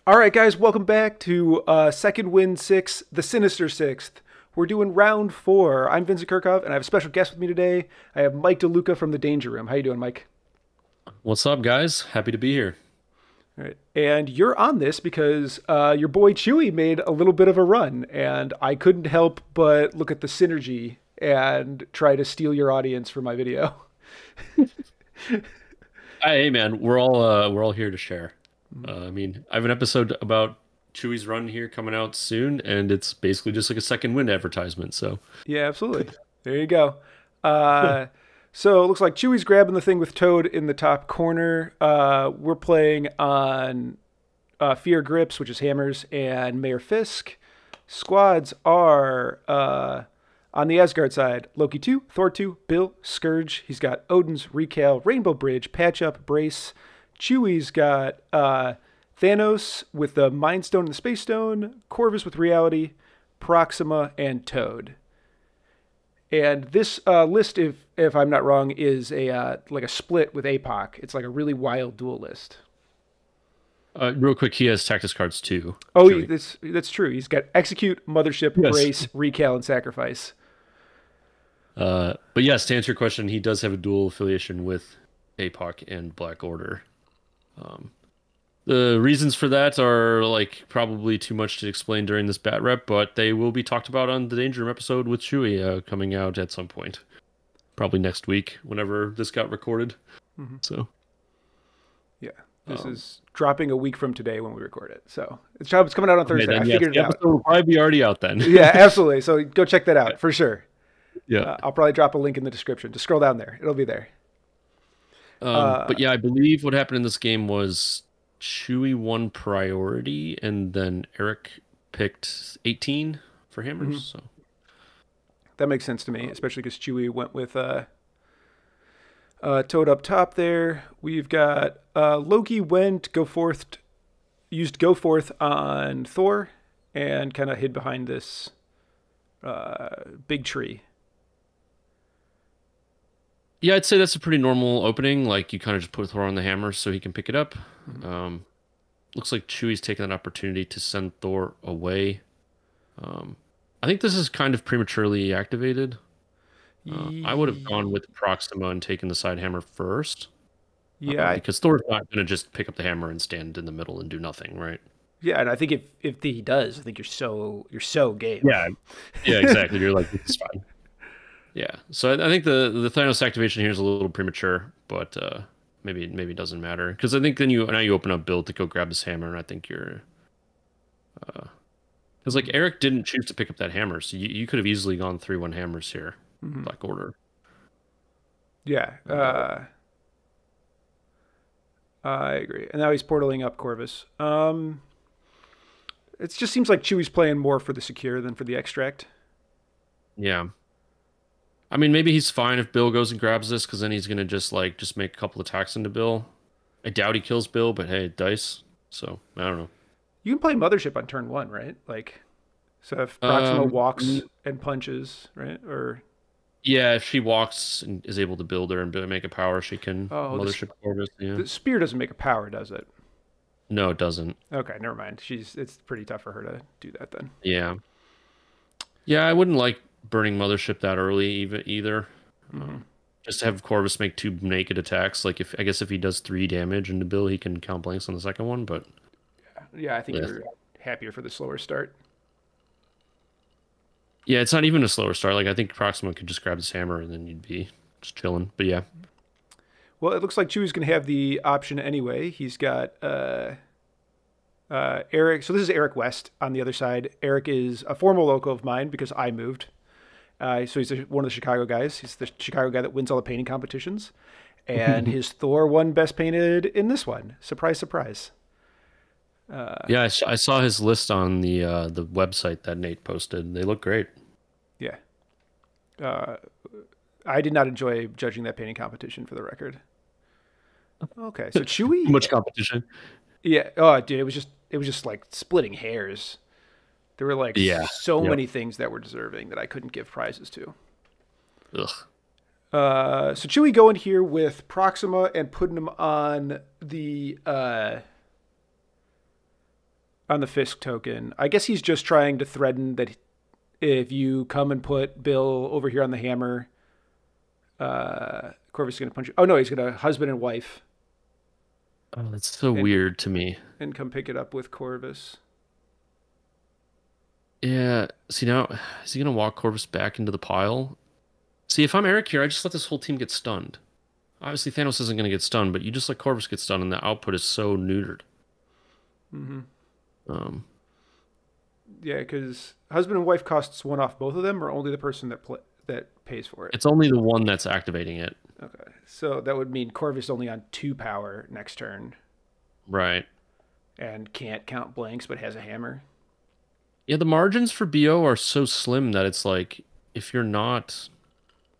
All right, guys, welcome back to Second Wind 6, The Sinister Sixth. We're doing round 4. I'm Vincent Curkov, and I have a special guest with me today. I have Mike Deluca from the Danger Room. How you doing, Mike? What's up, guys? Happy to be here. All right. And you're on this because your boy Chewy made a little bit of a run, and I couldn't help but look at the synergy and try to steal your audience for my video. Hey, man, we're all here to share. I mean, I have an episode about Chewie's run here coming out soon, and it's basically just like a second wind advertisement. So, Yeah, absolutely. There you go. Uh, so it looks like Chewy's grabbing the thing with Toad in the top corner. We're playing on Fear Grips, which is hammers, and Mayor Fisk. Squads are on the Asgard side: Loki 2, Thor 2, Bill, Scourge. He's got Odin's Recal, Rainbow Bridge, Patch Up, Brace. Chewie's got Thanos with the Mind Stone and the Space Stone, Corvus with Reality, Proxima, and Toad. And this list, if I'm not wrong, is a like a split with APOC. It's like a really wild dual list. real quick, he has Tactics cards too, Oh, Chewie. that's true. He's got Execute, Mothership, Yes. Brace, Recal, and Sacrifice. But yes, to answer your question, he does have a dual affiliation with APOC and Black Order. Um, the reasons for that are like probably too much to explain during this bat rep, but they will be talked about on the Danger Room episode with Chewie coming out at some point, probably next week, whenever this got recorded. Hmm. So, Yeah, this um, is dropping a week from today when we record it. So it's coming out on okay, Thursday. I then yes, figured the it out. episode will probably be already out then. Yeah, absolutely. So go check that out for sure. Yeah. I'll probably drop a link in the description. Just scroll down there. It'll be there. But yeah, I believe what happened in this game was Chewie won priority, and then Eric picked 18 for hammers. Mhm. So That makes sense to me, especially because Chewie went with Toad up top there. We've got Loki used Go Forth on Thor and kind of hid behind this big tree. yeah, I'd say that's a pretty normal opening. Like you kind of just put Thor on the hammer so he can pick it up. Mhm. Looks like Chewie's taking that opportunity to send Thor away. Um, I think this is kind of prematurely activated. I would have gone with Proxima and taken the side hammer first, Yeah, because Thor's not going to just pick up the hammer and stand in the middle and do nothing, right? yeah, and I think if he does, I think you're so game. Yeah, yeah, exactly. You're like, it's fine. Yeah. So I think the Thanos activation here is a little premature, but maybe it doesn't matter because I think then now you open up Bill to go grab his hammer, and I think you're because like Eric didn't choose to pick up that hammer, so you could have easily gone 3-1 hammers here, Mhm. Black Order. Yeah, I agree. And now he's portaling up Corvus. It just seems like Chewie's playing more for the secure than for the extract. Yeah. I mean, maybe he's fine if Bill goes and grabs this because then he's gonna just make a couple attacks into Bill. I doubt he kills Bill, but hey, dice. So I don't know. You can play Mothership on turn one, right? Like, so if Proxima walks Mm, and punches, right? Or yeah, if she walks and is able to build her and make a power, she can oh, Mothership Corvus. Yeah. the spear doesn't make a power, does it? No, it doesn't. Okay, never mind. It's pretty tough for her to do that then. Yeah. Yeah, I wouldn't like burning Mothership that early either. Hmm. Just to have Corvus make 2 naked attacks. Like if I guess if he does 3 damage into Bill, he can count blanks on the second one. But Yeah, I think yeah, you're happier for the slower start. yeah, it's not even a slower start. Like I think Proxima could just grab his hammer and then you'd be just chilling. But yeah, Well, it looks like Chewie's going to have the option anyway. He's got Eric. So this is Eric West on the other side. Eric is a former local of mine because I moved. So he's one of the Chicago guys. He's the Chicago guy that wins all the painting competitions. And his Thor won Best Painted in this one. Surprise, surprise. yeah, I saw his list on the website that Nate posted. They look great. Yeah. Uh, I did not enjoy judging that painting competition for the record. Okay, so Too Chewie, much competition. yeah. Oh, dude, it was just like splitting hairs. There were like Yeah. so Yep. many things that were deserving that I couldn't give prizes to. Ugh. So Chewie going here with Proxima and putting him on the on the Fisk token. I guess he's just trying to threaten that if you come and put Bill over here on the hammer, Corvus is going to punch you. Oh no, he's going to husband and wife Oh, that's so and weird to me. and come pick it up with Corvus. Yeah. See now, is he gonna walk Corvus back into the pile? See, if I'm Eric here, I just let this whole team get stunned. Obviously, Thanos isn't gonna get stunned, but you just let Corvus get stunned, and the output is so neutered. Mm-hmm. Um, Yeah, because husband and wife costs one off both of them, or only the person that pays for it. it's only the one that's activating it. Okay, so that would mean Corvus only on 2 power next turn, Right. and can't count blanks, but has a hammer. Yeah, the margins for BO are so slim that it's like if you're not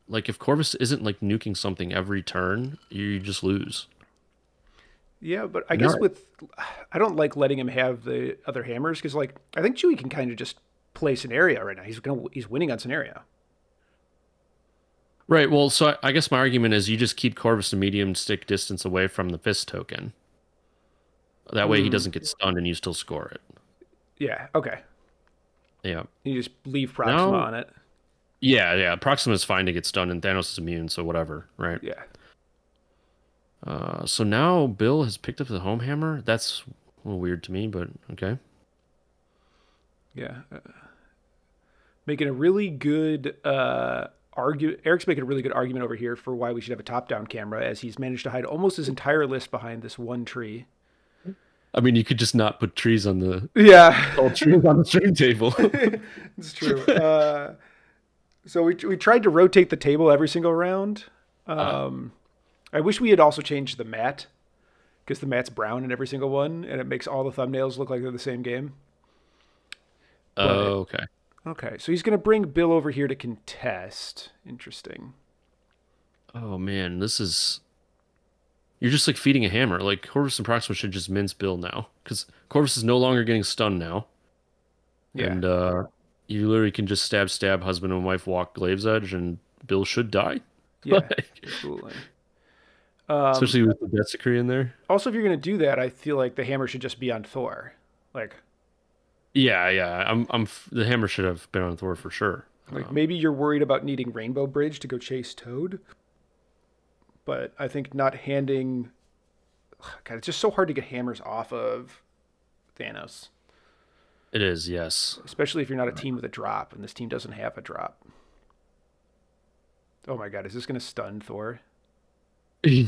like if Corvus isn't like nuking something every turn, you just lose. Yeah, but I guess No. I don't like letting him have the other hammers because like I think Chewie can kind of just play scenario right now. He's winning on scenario. Right. Well, so I guess my argument is you just keep Corvus a medium stick distance away from the fist token. That way he doesn't get stunned and you still score it. Yeah. Okay. Yeah. You just leave Proxima No. on it. Yeah. Proxima's fine to get stunned and Thanos is immune, so whatever, right? Yeah. So now Bill has picked up the home hammer. That's a little weird to me, but okay. Yeah. Making a really good Eric's making a really good argument over here for why we should have a top-down camera, as he's managed to hide almost his entire list behind this one tree. I mean, you could just not put trees on the Yeah, all trees on the stream table. it's true. So we tried to rotate the table every single round. I wish we had also changed the mat, because the mat's brown in every single one, and it makes all the thumbnails look like they're the same game. Oh, okay. Okay, so he's going to bring Bill over here to contest. Interesting. Oh man, this is you're just like feeding a hammer. Like Corvus and Proxima should just mince Bill now, because Corvus is no longer getting stunned now, Yeah. and you literally can just stab, husband and wife walk Glave's Edge, and Bill should die. Yeah, Like, absolutely. especially with the Desecree in there. Also, if you're going to do that, I feel like the hammer should just be on Thor. Like Yeah. The hammer should have been on Thor for sure. maybe you're worried about needing Rainbow Bridge to go chase Toad, but I think not handing. God, it's just so hard to get hammers off of Thanos, It is, yes. especially if you're not a team with a drop, and this team doesn't have a drop. Oh my God, is this going to stun Thor? I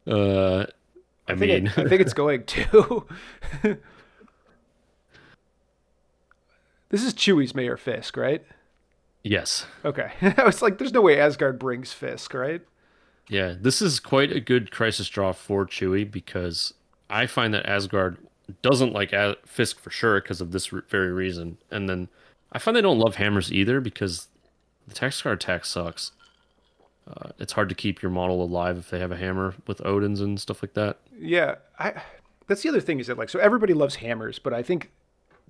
mean, I think it's going to. This is Chewie's Mayor Fisk, right? yes. Okay. I was like, there's no way Asgard brings Fisk, right? Yeah, this is quite a good crisis draw for Chewie because I find that Asgard doesn't like Fisk for sure because of this very reason. And then I find they don't love hammers either because the text card attack sucks. It's hard to keep your model alive if they have a hammer with Odins and stuff like that. Yeah. That's the other thing is that like, so everybody loves hammers, but I think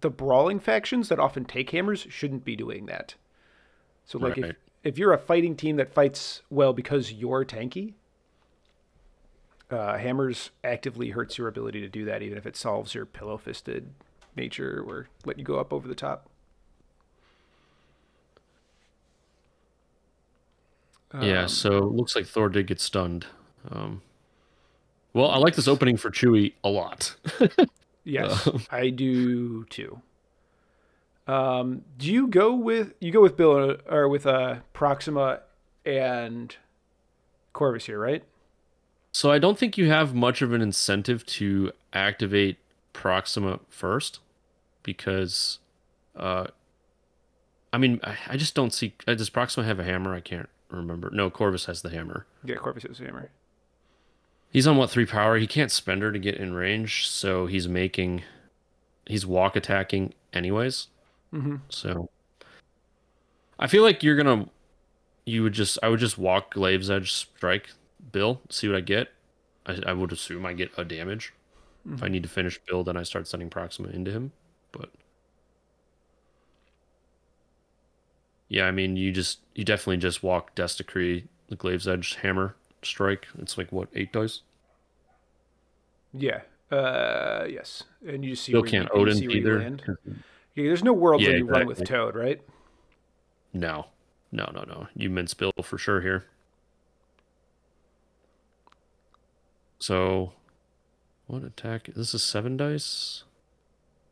the brawling factions that often take hammers shouldn't be doing that. So like Right. if you're a fighting team that fights well because you're tanky, hammers actively hurts your ability to do that, even if it solves your pillow-fisted nature or let you go up over the top. Yeah, so it looks like Thor did get stunned. Well, I like this opening for Chewie a lot. Yes, I do too. Do you go with Bill or with Proxima and Corvus here, right? So I don't think you have much of an incentive to activate Proxima first because I mean I just don't see does Proxima have a hammer? I can't remember. No, Corvus has the hammer. Yeah, Corvus has a hammer. He's on what 3 power? He can't spend her to get in range, so he's walk attacking anyways. Mm-hmm. So I feel like I would just walk Glave's Edge strike Bill, see what I get. I would assume I get a damage. Mm-hmm. If I need to finish Bill, then I start sending Proxima into him. But yeah, I mean you definitely just walk Desecree, the Glave's Edge hammer strike. It's like what, 8 dice? Yeah, Yes, and you just see Bill where can't Odin you either. land. Yeah, there's no world Yeah, where you run with exactly. Toad, right? No, no. You mince Bill for sure here. So, what attack? This is 7 dice.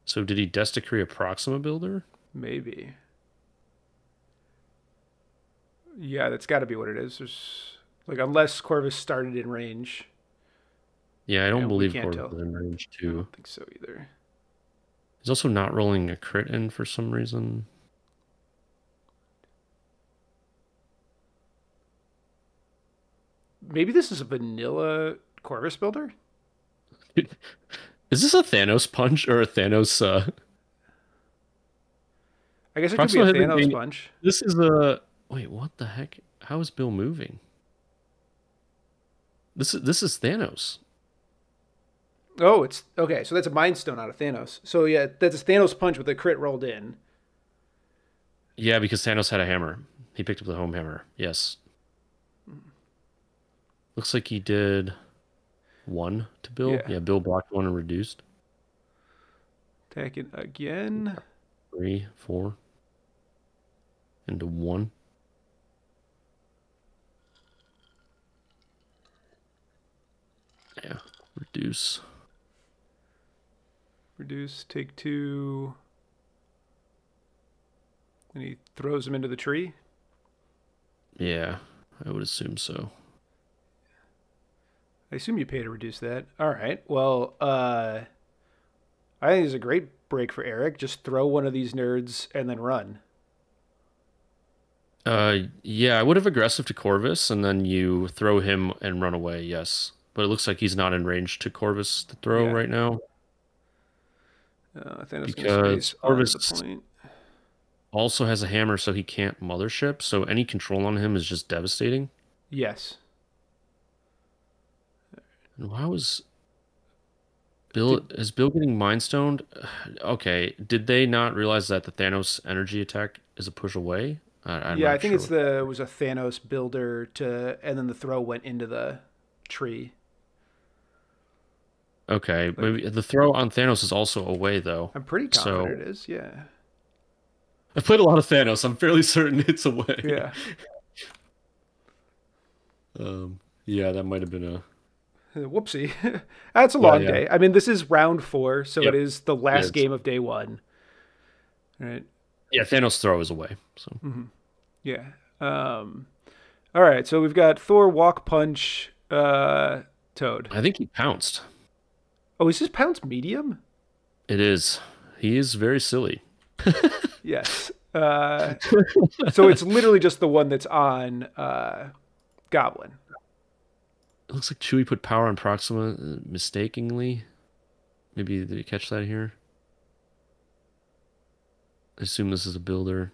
So, did he Desecree a Proxima Builder? Maybe. Yeah, that's got to be what it is. There's like unless Corvus started in range, Yeah, I don't and we believe can't Corvus tell. is in range I too. don't think so either. He's also not rolling a crit in for some reason. Maybe this is a vanilla Corvus builder. Is this a Thanos punch or a Thanos I guess it could be a Proxima hasn't Thanos gained. punch. This is a wait, what the heck? How is Bill moving? This is Thanos. Oh, it's okay. So that's a Mind Stone out of Thanos. So yeah, that's a Thanos punch with a crit rolled in. Yeah, because Thanos had a hammer. He picked up the home hammer. Yes. Looks like he did 1 to Bill. Yeah, Yeah, Bill blocked 1 and reduced. attacking again. 3, 4 into 1. Yeah, reduce. Reduce. Take 2. And he throws him into the tree. Yeah, I would assume so. I assume you pay to reduce that. All right. Well, I think it's a great break for Eric. Just throw one of these nerds and then run. Yeah, I would have aggressive to Corvus, and then you throw him and run away. Yes, but it looks like he's not in range to Corvus to throw Yeah. right now Thanos gonna because space onto the Corvus point. also has a hammer, so he can't mothership. So any control on him is just devastating. Yes. And how is Bill getting Mind Stoned? Okay, did they not realize that the Thanos energy attack is a push away? I'm Yeah, I not think sure. it was a Thanos builder and then the throw went into the tree. Okay, Like maybe the throw on Thanos is also away though. I'm pretty confident So it is. Yeah. I've played a lot of Thanos. I'm fairly certain it's away. Yeah. Yeah, that might have been a Whoopsie. That's a yeah, long yeah, day. I mean, this is round 4, so it yep. is the It last is. game of day 1. Right. Yeah, Thanos throw is away. So Yeah. All right. So we've got Thor walk punch Toad. I think he pounced. Oh, is his pounce medium? It is. He is very silly. Yes. So it's literally just the one that's on Goblin. It looks like Chewie put power on Proxima mistakenly. Maybe did you catch that here? I assume this is a builder.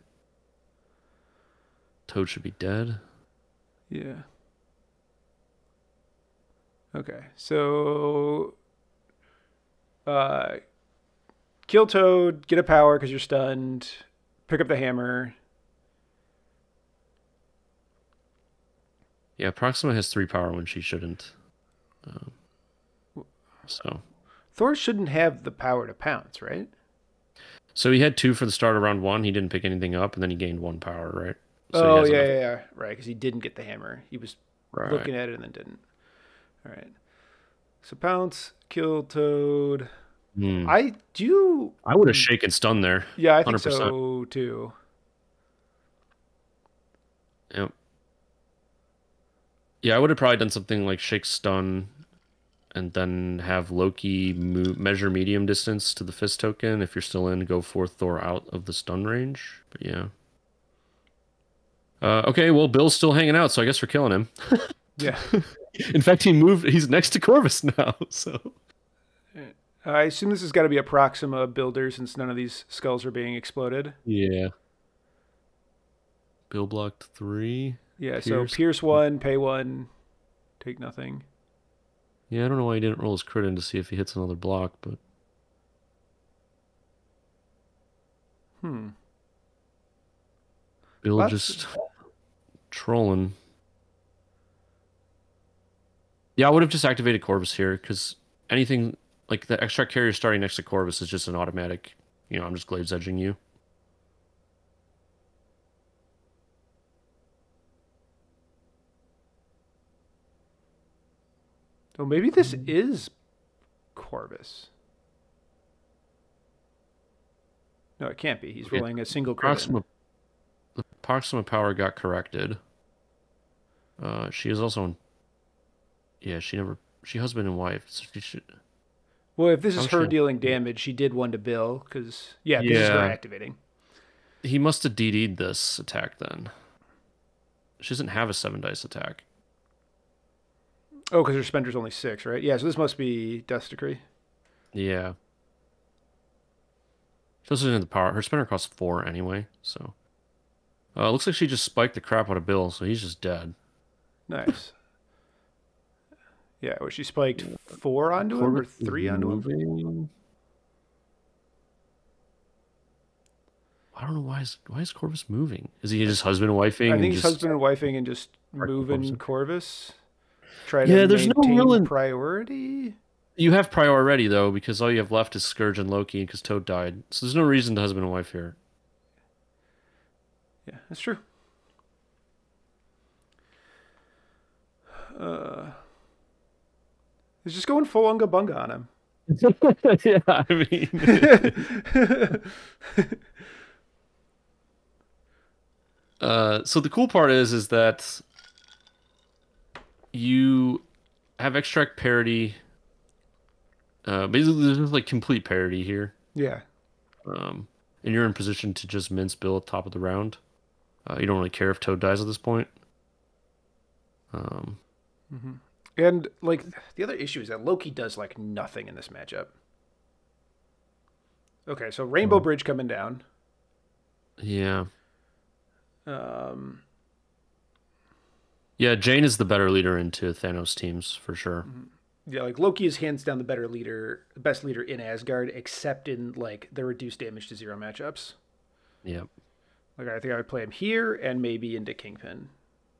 Toad should be dead. Yeah. Okay. So kill Toad, get a power because you're stunned, pick up the hammer. Yeah, Proxima has 3 power when she shouldn't. Um, so Thor shouldn't have the power to pounce, right? so he had 2 for the start of round 1. He didn't pick anything up, and then he gained 1 power, right? So he Oh, has yeah, enough. yeah, yeah. Right, because he didn't get the hammer. He was Right. looking at it and then didn't. All right. So pounce, kill Toad. Hmm. I do. I would have shaken stun there. Yeah, I think 100%. so too. Yep. Yeah, I would have probably done something like shake stun and then have Loki measure medium distance to the fist token. If you're still in, go for Thor out of the stun range. But yeah. Okay, well, Bill's still hanging out, so I guess we're killing him. Yeah. In fact, he's next to Corvus now, so. I assume this has got to be a Proxima builder since none of these skulls are being exploded. Yeah. Bill blocked 3. Yeah, so Pierce 1, pay 1, take nothing. Yeah, I don't know why he didn't roll his crit in to see if he hits another block, but. Bill just trolling. Yeah, I would have just activated Corvus here because anything like the extract carrier starting next to Corvus is just an automatic. I'm just glaives edging you. Oh, maybe this is Corvus. No, it can't be. He's rolling a single crit. The Proxima power got corrected. She is also. Yeah, she husband and wife. So she should. Well, if this is her dealing damage, she did one to Bill because this is her activating. He must have DD'd this attack then. She doesn't have a 7 dice attack. Oh, because her spender's only 6, right? Yeah, so this must be Death's Decree. Yeah. She doesn't have the power. Her spender costs 4 anyway, so. Looks like she just spiked the crap out of Bill, so he's just dead. Nice. Yeah, was she spiked 4 onto him or 3 onto him? I don't know why is Corvus moving? Is he just husband and wifing? I think he's husband and wifing and just moving Corvus. Try to maintain priority. You have prior already though, because all you have left is Scourge and Loki, because Toad died. So there's no reason to husband and wife here. Yeah, that's true. He's just going full unga bunga on him. Yeah, I mean. So the cool part is that you have extract parity. Basically, there's just like complete parity here. Yeah. And you're in position to just mince Bill at the top of the round. You don't really care if Toad dies at this point. And like the other issue is that Loki does like nothing in this matchup. Okay, so Rainbow Bridge coming down. Yeah. Yeah, Jane is the better leader into Thanos teams for sure. Yeah, like Loki is hands down the better leader, best leader in Asgard, except in like the reduced damage to 0 matchups. Yeah. Like I think I would play him here and maybe into Kingpin.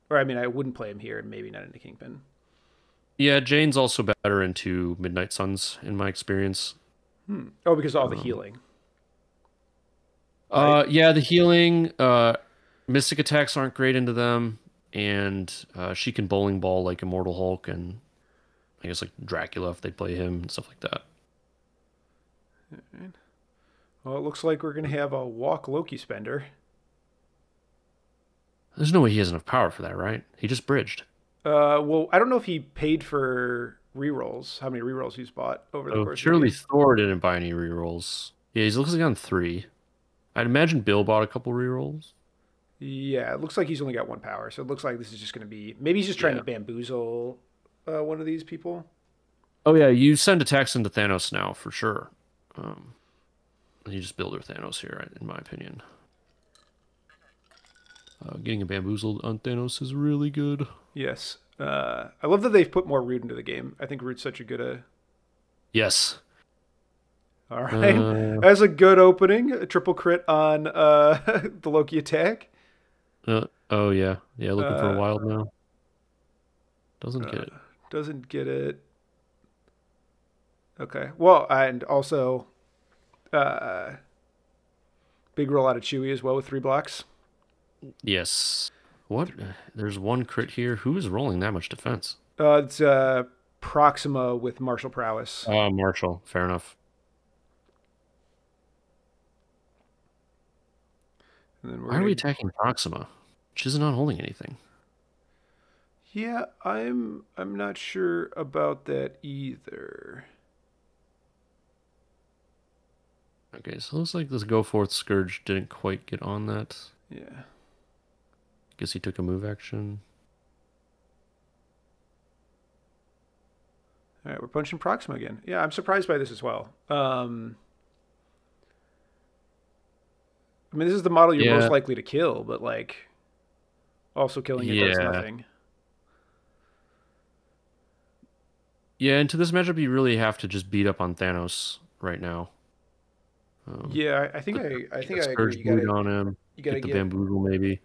Or I mean, I wouldn't play him here and maybe not into Kingpin. Yeah, Jane's also better into Midnight Suns in my experience. Oh, because of all the healing. Right? Yeah, the healing. Mystic attacks aren't great into them, and she can bowling ball like Immortal Hulk and I guess like Dracula if they play him and stuff like that. Right. Well, it looks like we're gonna have a walk Loki spender. There's no way he has enough power for that, right? He just bridged. Well, I don't know if he paid for rerolls. How many rerolls he's bought over the course? Surely Thor didn't buy any rerolls. Yeah, he looks like on 3. I'd imagine Bill bought a couple rerolls. Yeah, it looks like he's only got 1 power, so it looks like this is just going to be... Maybe he's just trying to bamboozle one of these people. Oh yeah, you send attacks into Thanos now, for sure. You just build with Thanos here, in my opinion. Getting a bamboozled on Thanos is really good. Yes. I love that they've put more Root into the game. I think Root's such a good... Yes. All right. That's a good opening. A triple crit on the Loki attack. Oh, yeah. Yeah, looking for a wild now. Doesn't get it. Doesn't get it. Okay. Well, and also big roll out of Chewie as well with 3 blocks. Yes. What? There's 1 crit here. Who is rolling that much defense? It's Proxima with martial prowess. Martial. Fair enough. And then why are we attacking Proxima? She's not holding anything. Yeah, I'm not sure about that either. Okay, so it looks like this Go Forth Scourge didn't quite get on that. Yeah. Guess he took a move action. All right, we're punching Proxima again. Yeah, I'm surprised by this as well. I mean, this is the model you're most likely to kill, but like, also killing it does nothing. Yeah, into this matchup, you really have to just beat up on Thanos right now. Yeah, I think I agree. You gotta on him. You gotta get the bamboozle maybe.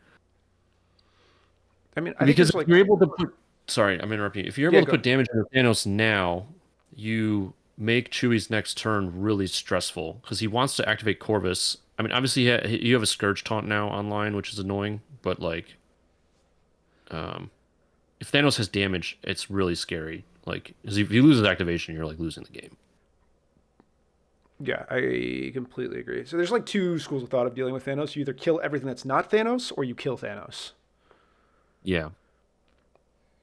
I mean, because if you're able to put. Sorry, I'm interrupting you. If you're able to put damage on Thanos now, you make Chewie's next turn really stressful because he wants to activate Corvus. I mean, obviously you have a Scourge taunt now online, which is annoying, but like, if Thanos has damage, it's really scary. Like, 'cause if you lose his activation, you're like losing the game. Yeah, I completely agree. So there's like two schools of thought of dealing with Thanos. You either kill everything that's not Thanos, or you kill Thanos. Yeah.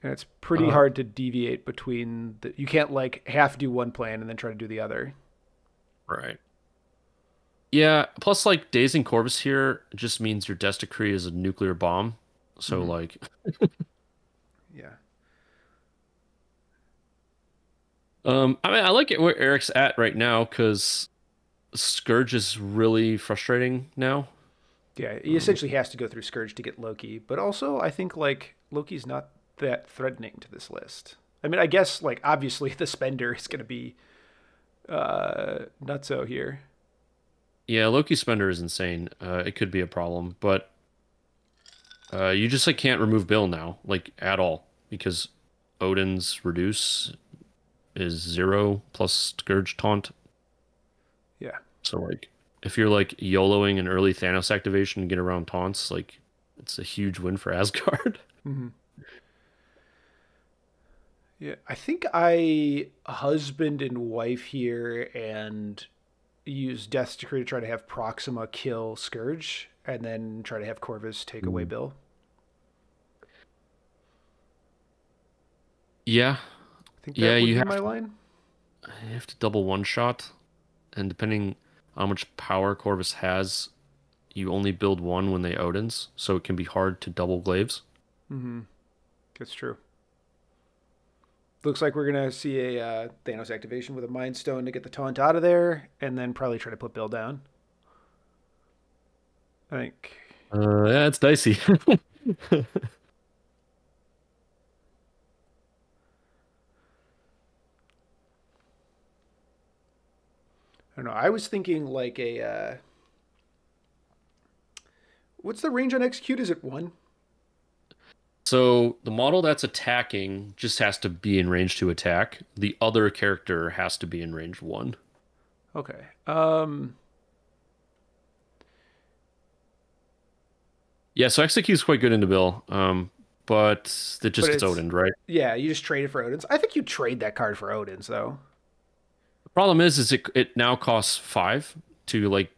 And it's pretty hard to deviate between the. You can't like half do one plan and then try to do the other. Right. Yeah. Plus, like dazing Corvus here just means your Death Decree is a nuclear bomb. So like, Yeah. I mean, I like it where Eric's at right now because Scourge is really frustrating now. Yeah, he essentially has to go through Scourge to get Loki, but also I think like Loki's not that threatening to this list. I mean, I guess like obviously the spender is going to be nutso here. Yeah, Loki Spender is insane. It could be a problem, but you just like can't remove Bill now, like at all, because Odin's reduce is 0 plus Scourge taunt. Yeah. So like if you're like YOLOing an early Thanos activation and get around taunts, like it's a huge win for Asgard. Mm-hmm. Yeah, I think I husband and wife here and use Death's Decree to try to have Proxima kill Scourge and then try to have Corvus take away Bill. Yeah. I think that would be my line. You have to double one shot, and depending on how much power Corvus has, you only build one when they Odins, so it can be hard to double glaives. Mm-hmm. That's true. Looks like we're gonna see a Thanos activation with a Mind Stone to get the taunt out of there, and then probably try to put Bill down. I think. Yeah, it's dicey. I don't know. I was thinking like a. What's the range on execute? Is it 1? So the model that's attacking just has to be in range to attack. The other character has to be in range 1. Okay. Yeah, so execute's quite good into Bill, but it just gets Odin, right? Yeah, you just trade it for Odin's. I think you trade that card for Odin's though. The problem is it now costs 5 to like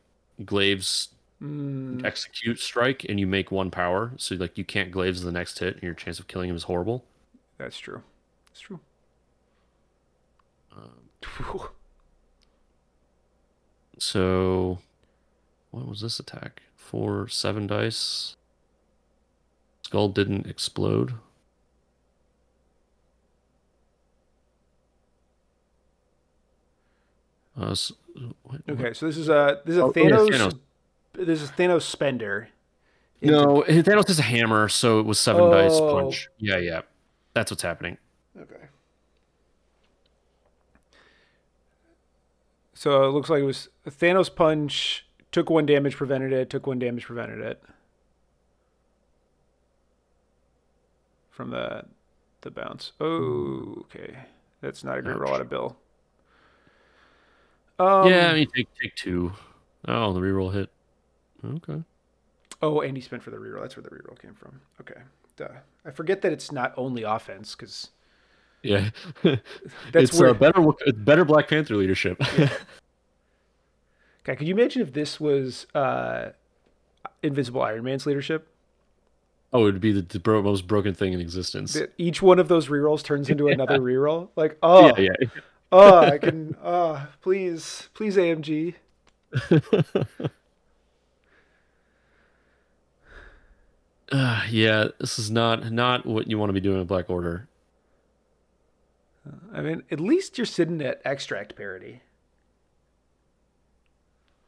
glaives execute strike, and you make 1 power, so like you can't glaives the next hit, and your chance of killing him is horrible. That's true. That's true. So, what was this attack? 4, 7 dice. Skull didn't explode. Okay, so this is a Thanos. Yeah, Thanos. This is Thanos spender. No, Thanos is a hammer, so it was 7 dice punch. Yeah, that's what's happening. Okay. So it looks like it was a Thanos punch. Took 1 damage, prevented it. Took 1 damage, prevented it. From the bounce. Oh, okay. That's not a great roll out of Bill. Yeah, I mean, take 2. Oh, the reroll hit. Okay. Oh, and he spent for the reroll. That's where the reroll came from. Okay. Duh. I forget that it's not only offense, because... Yeah. It's better Black Panther leadership. Yeah. Okay, could you imagine if this was Invisible Iron Man's leadership? Oh, it would be the most broken thing in existence. Each one of those rerolls turns into another reroll. Like, oh, yeah. Oh, I can. Oh, please, AMG. Yeah, this is not what you want to be doing with Black Order. I mean, at least you're sitting at extract parity.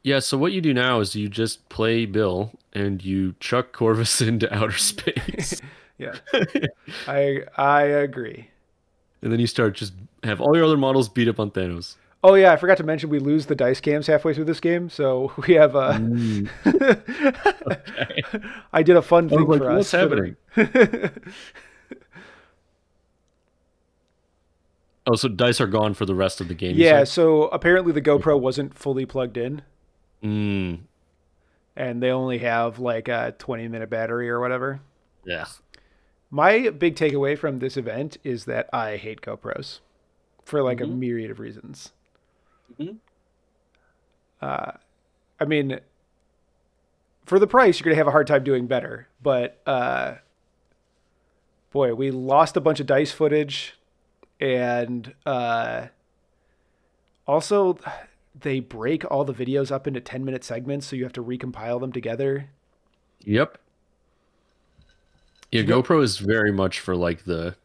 Yeah, so what you do now is you just play Bill and you chuck Corvus into outer space. Yeah, I agree. And then you start just have all your other models beat up on Thanos. Oh yeah, I forgot to mention we lose the dice cams halfway through this game, so we have Okay. I did a fun thing for us. What's happening? Oh, so dice are gone for the rest of the game, you Yeah, said? so apparently the GoPro wasn't fully plugged in, Mm, and they only have like a 20-minute battery or whatever. yeah. My big takeaway from this event is that I hate GoPros for like a Hmm. myriad of reasons. Hmm. I mean, for the price, you're going to have a hard time doing better. But boy, we lost a bunch of dice footage. And also, they break all the videos up into 10-minute segments, so you have to recompile them together. Yep. Yeah, You know, GoPro is very much for like the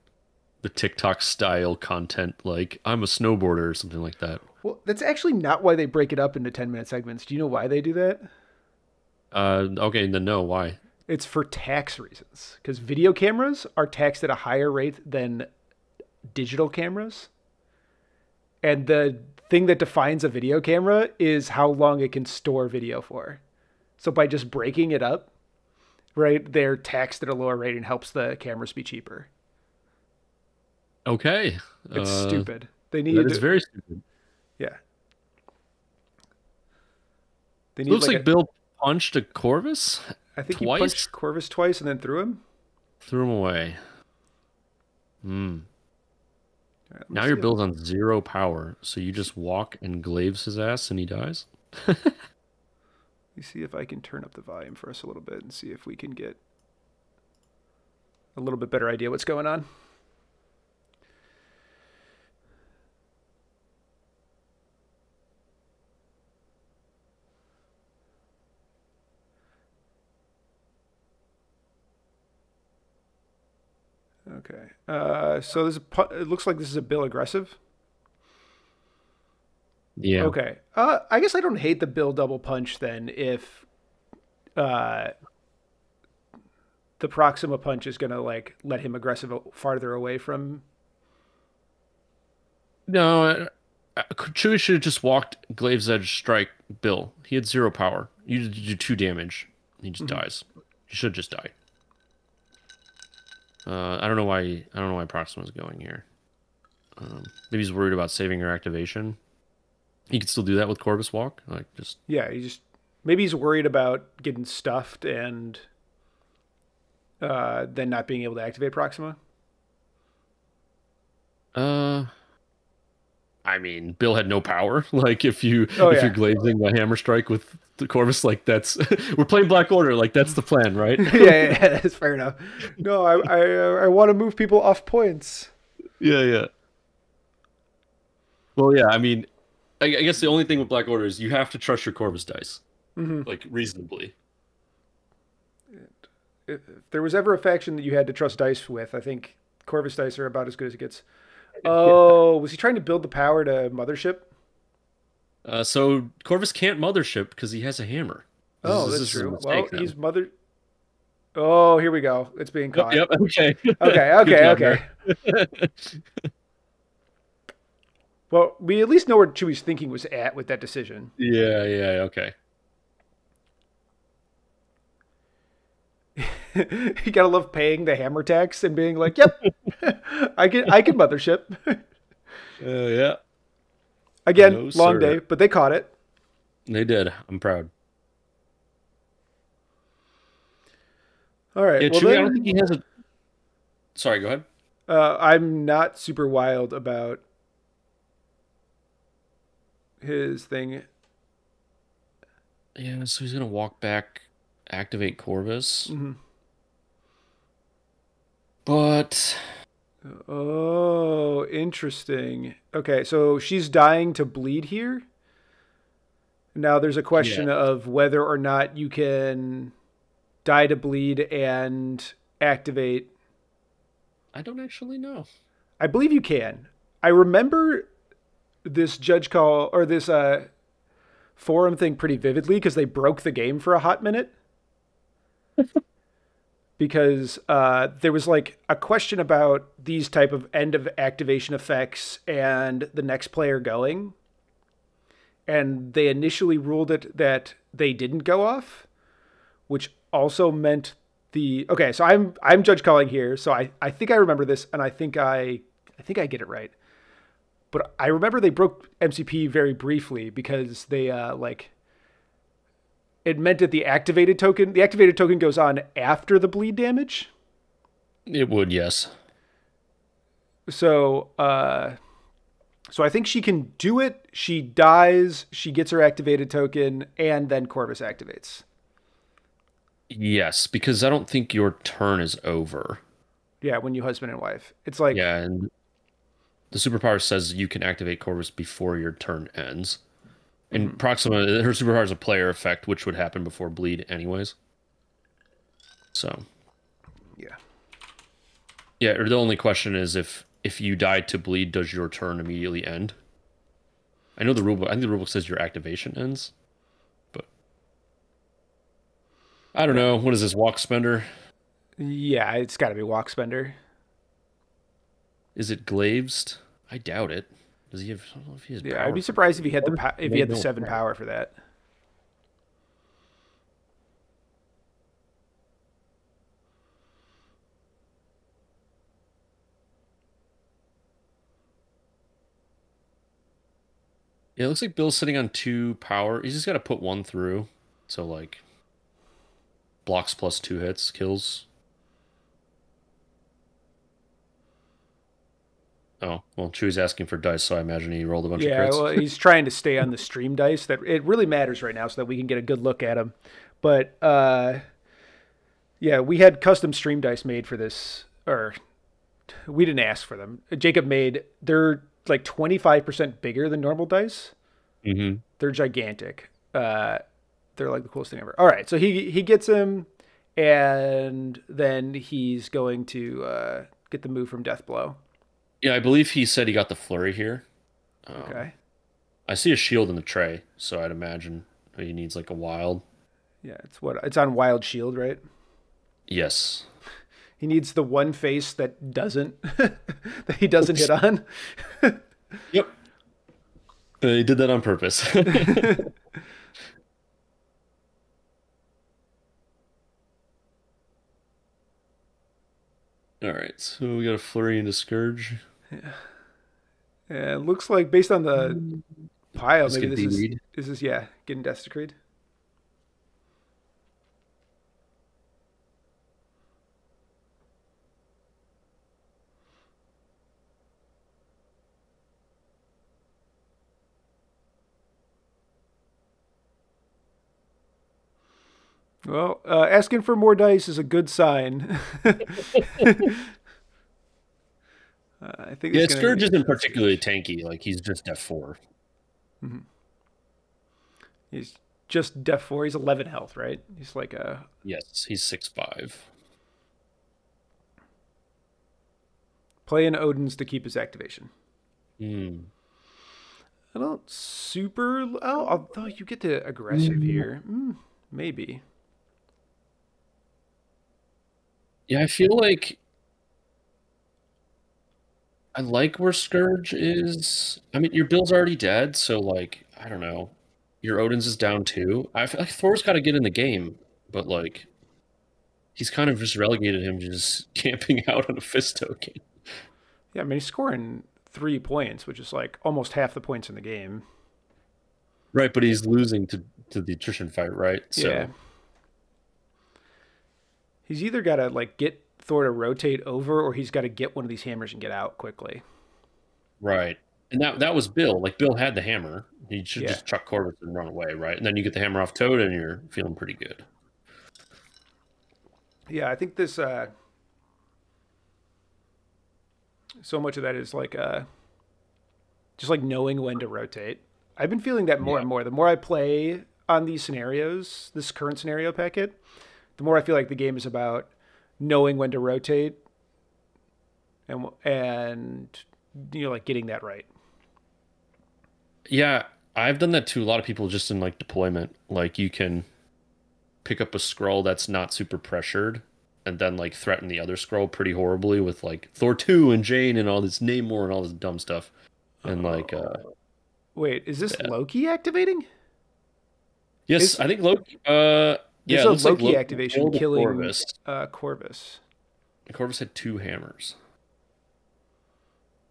TikTok style content, like I'm a snowboarder or something like that. well, that's actually not why they break it up into 10-minute segments. Do you know why they do that? Okay, then no, why? It's for tax reasons, because video cameras are taxed at a higher rate than digital cameras. And the thing that defines a video camera is how long it can store video for. So by just breaking it up, right, they're taxed at a lower rate and helps the cameras be cheaper. Okay. It's Uh, stupid. They that is need, very stupid. yeah, they It need looks like like a. Bill punched a Corvus I think he twice, punched Corvus twice and then threw him. threw him away. Hmm. All right, let me Now see. your Bill's on 0 power, so you just walk and glaives his ass and he dies? Let me see if I can turn up the volume for us a little bit and see if we can get a little bit better idea what's going on. Okay. So this is it looks like this is a Bill aggressive. Yeah. Okay. I guess I don't hate the Bill double punch then if uh, the Proxima punch is gonna like let him aggressive farther away from. No, Chewie should have just walked Glaive's Edge strike Bill. He had 0 power. You do 2 damage. He just Mhm. dies. He should have just died. I don't know why. I don't know why Proxima's going here. Maybe he's worried about saving your activation. He could still do that with Corvus Walk. Like just Yeah, he just maybe he's worried about getting stuffed and then not being able to activate Proxima. uh. I mean, Bill had no power. Like Oh if you're yeah, glazing a hammer strike with the Corvus, like that's we're playing Black Order. Like that's the plan, right? yeah, that's fair enough. No, I want to move people off points. Yeah, yeah. Well, yeah. I mean, I guess the only thing with Black Order is you have to trust your Corvus dice, Hmm. like reasonably. If there was ever a faction that you had to trust dice with, I think Corvus dice are about as good as it gets. Oh, was he trying to build the power to Mothership? So Corvus can't mothership because he has a hammer. Oh, This that's is a true. Well, mistake he's then. mother. Oh, here we go. It's being Yep, caught. yep. Okay. Okay, Good okay, job okay. there. Well, we at least know where Chewie's thinking was at with that decision. Yeah, yeah. Okay. You gotta love paying the hammer tax and being like, "Yep, I can Mothership." Yeah. Again, No, long sir. day, but they caught it. They did. I'm proud. All right. Yeah, Well Chewie, I don't think then, he has a. Sorry, go ahead. I'm not super wild about his thing. Yeah, so he's gonna walk back, activate Corvus. Hmm. But Oh, interesting. Okay, so she's dying to bleed here. Now there's a yeah, question of whether or not you can die to bleed and activate. I don't actually know. I believe you can. I remember this judge call or this forum thing pretty vividly because they broke the game for a hot minute. Because there was like a question about these type of end of activation effects and the next player going, and they initially ruled it that they didn't go off, which also meant the okay. So I'm judge calling here, so I think I remember this, and I think I get it right. But I remember they broke MCP very briefly because they like it meant that the activated token goes on after the bleed damage. It would, yes. So so I think she can do it. She dies, she gets her activated token, and then Corvus activates. Yes, because I don't think your turn is over. Yeah, when you husband and wife. It's like Yeah, and the superpower says you can activate Corvus before your turn ends. And Proxima, her superpower is a player effect, which would happen before bleed anyways. So, yeah. yeah, or the only question is if you die to bleed, does your turn immediately end? I know the rulebook. I think the rulebook says your activation ends, but I don't know. What is this walk spender? Yeah, it's got to be walk spender. Is it glazed? I doubt it. Does he have? I don't know if he has Yeah, power. I'd be surprised if he had if he had the No. 7 power for that. Yeah, it looks like Bill's sitting on 2 power. He's just got to put 1 through. So like blocks plus 2 hits, kills. Oh, well, Chewie's asking for dice, so I imagine he rolled a bunch of Yeah, crits. well, he's trying to stay on the stream dice. That it really matters right now, so that we can get a good look at him. But yeah, we had custom stream dice made for this, or we didn't ask for them. Jacob made. They're like 25% bigger than normal dice. Mm-hmm. They're gigantic. They're like the coolest thing ever. All right, so he gets him, and then he's going to get the move from Death Blow. Yeah, I believe he said he got the flurry here. Okay. I see a shield in the tray, so I'd imagine he needs like a wild. Yeah, it's on Wild Shield, right? Yes. He needs the one face that doesn't that he doesn't hit on. Yep. He did that on purpose. All right, so we got a flurry into Scourge. Yeah, it looks like based on the pile, Let's maybe get this DD'd. is yeah, getting desecrated. Well, asking for more dice is a good sign. I think Yeah, it's gonna Scourge be, isn't particularly tanky. Like he's just F4. he's just Def 4. He's 11 health, right? He's like a Yes, he's 6'5". playing Odin's to keep his activation. Hmm. I don't super. Oh, although you get to aggressive here, maybe. Yeah, I feel like I like where Scourge is. I mean, your Bill's already dead, so like I don't know. Your Odin's is down too. I feel like Thor's got to get in the game, but like he's kind of just relegated him to just camping out on a fist token. Yeah, I mean he's scoring 3 points, which is like almost half the points in the game. Right, but he's losing to the attrition fight, right? So Yeah. He's either got to like get Thor to rotate over, or he's got to get one of these hammers and get out quickly. right. And that was Bill. Like Bill had the hammer. He should Yeah. just chuck Corvus and run away, right? And then you get the hammer off Toad and you're feeling pretty good. Yeah, I think this. So much of that is like just like knowing when to rotate. I've been feeling that more Yeah. and more. The more I play on these scenarios, this current scenario packet, the more I feel like the game is about knowing when to rotate and you know like getting that right. Yeah, I've done that to a lot of people just in like deployment. Like you can pick up a scroll that's not super pressured and then like threaten the other scroll pretty horribly with like Thor 2 and Jane and all this Namor and all this dumb stuff. And like Wait, is this yeah. Loki activating? Yes, Is- I think Loki There's yeah, it a looks like Loki activation killed killing Corvus. Corvus. And Corvus had 2 hammers.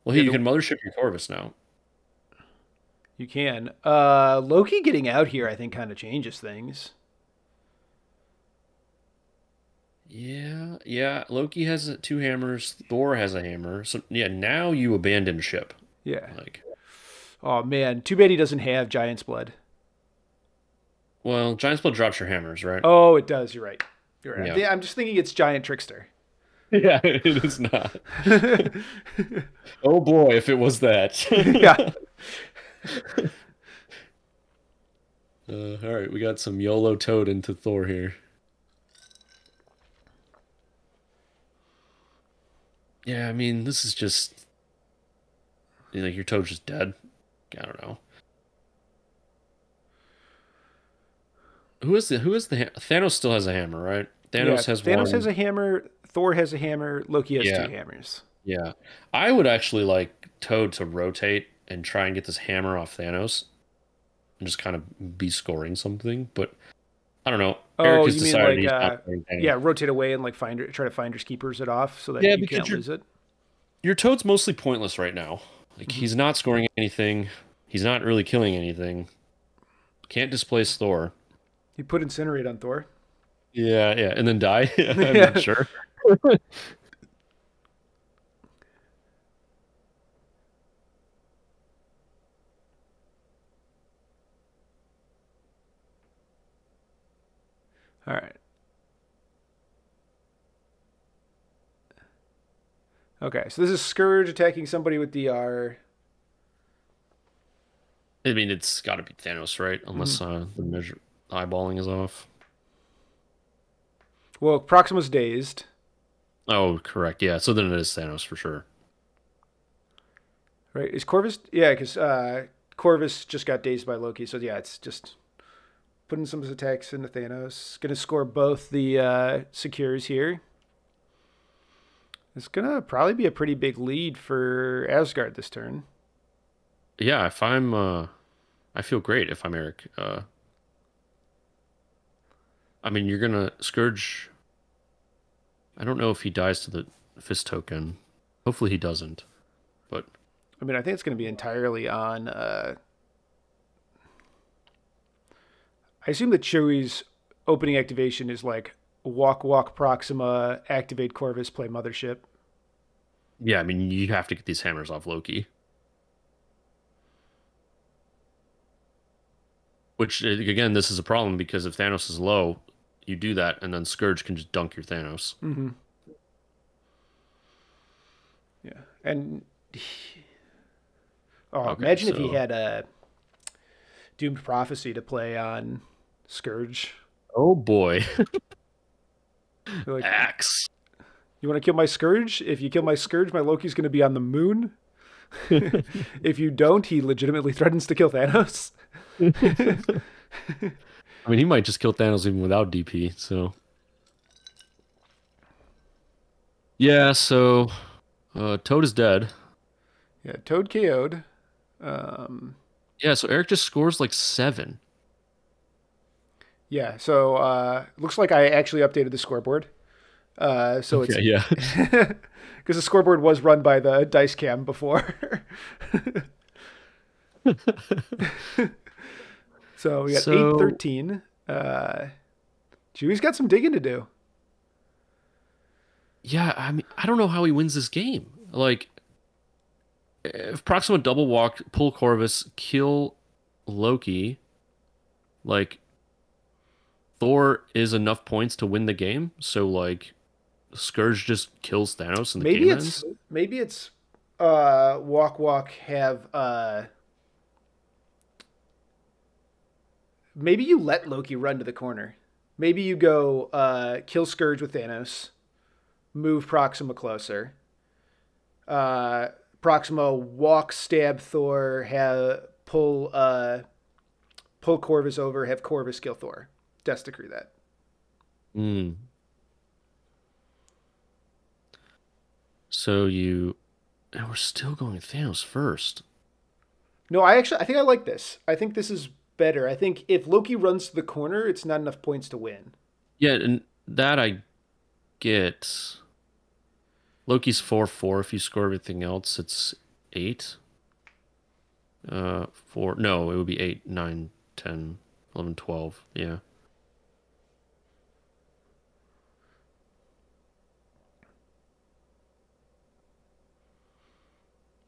Well, Yeah, you can mothership your Corvus now. You can. Loki getting out here, I think, kind of changes things. Yeah, yeah. Loki has two hammers. Thor has a hammer. So yeah, now you abandon ship. Yeah. Like, Oh man, too bad he doesn't have Giant's Blood. well, Giant Spell drops your hammers, right? Oh, it does. You're right. You're right. Yeah. I'm just thinking it's Giant Trickster. Yeah, it is not. Oh boy, if it was that. Yeah. All right, we got some YOLO Toad into Thor here. Yeah, I mean, this is just like your Toad's just dead. I don't know. Thanos still has a hammer, right? Yeah. Thanos has Thanos one. has a hammer. Thor has a hammer. Loki has Yeah, two hammers. yeah. I would actually like Toad to rotate and try and get this hammer off Thanos and just kind of be scoring something. But I don't know. Eric Oh, has you mean decided like he's not playing yeah, Thanos. rotate away and like try to finders keepers it off so that Yeah, you because can't lose it. your Toad's mostly pointless right now. Like Hmm. he's not scoring anything. He's not really killing anything. Can't displace Thor. You put Incinerate on Thor. Yeah, yeah, and then die. I mean, Yeah. sure. All right. Okay, so this is Scourge attacking somebody with DR. I mean, it's got to be Thanos, right? Mhm. Unless the measure eyeballing is off. Well, Proxima's dazed. Oh, correct. Yeah, so then it is Thanos for sure. Right? Is Corvus? Yeah, because Corvus just got dazed by Loki. So yeah, it's just putting some attacks into Thanos. Going to score both the secures here. It's going to probably be a pretty big lead for Asgard this turn. Yeah, if I'm, I feel great if I'm Eric. I mean, you're gonna Scourge. I don't know if he dies to the fist token. Hopefully he doesn't. But I mean, I think it's going to be entirely on. I assume that Chewie's opening activation is like walk Proxima, activate Corvus, play Mothership. yeah, I mean, you have to get these hammers off Loki. Which again, this is a problem because if Thanos is low, you do that, and then Scourge can just dunk your Thanos. Mm-hmm. Yeah, and oh, Okay, imagine if he so had a Doomed Prophecy to play on Scourge. oh boy, Like, axe. you want to kill my Scourge? If you kill my Scourge, my Loki's going to be on the moon. If you don't, he legitimately threatens to kill Thanos. I mean, he might just kill Thanos even without DP. So yeah, so Toad is dead. Yeah, Toad KO'd. Um, Yeah, so Eric just scores like 7. yeah, so looks like I actually updated the scoreboard. So it's Okay, yeah. because the scoreboard was run by the dice cam before. So we got So 8-13. Chewie's got some digging to do. yeah, I mean, I don't know how he wins this game. Like, if Proxima double walk, pull Corvus, kill Loki, like Thor is enough points to win the game. So like, Scourge just kills Thanos and the Maybe game it's ends. maybe it's walk have maybe you let Loki run to the corner. Maybe you go kill Scourge with Thanos, move Proxima closer. Proxima walk stab Thor, have pull Corvus over, have Corvus kill Thor. Death decree that. Mm. So you, and we're still going Thanos first. No, I think I like this. I think this is better. I think if Loki runs to the corner, it's not enough points to win. Yeah, and that I get. Loki's 4-4. If you score everything else, it's 8. 4. No, it would be 8, 9, 10, 11, 12. Yeah.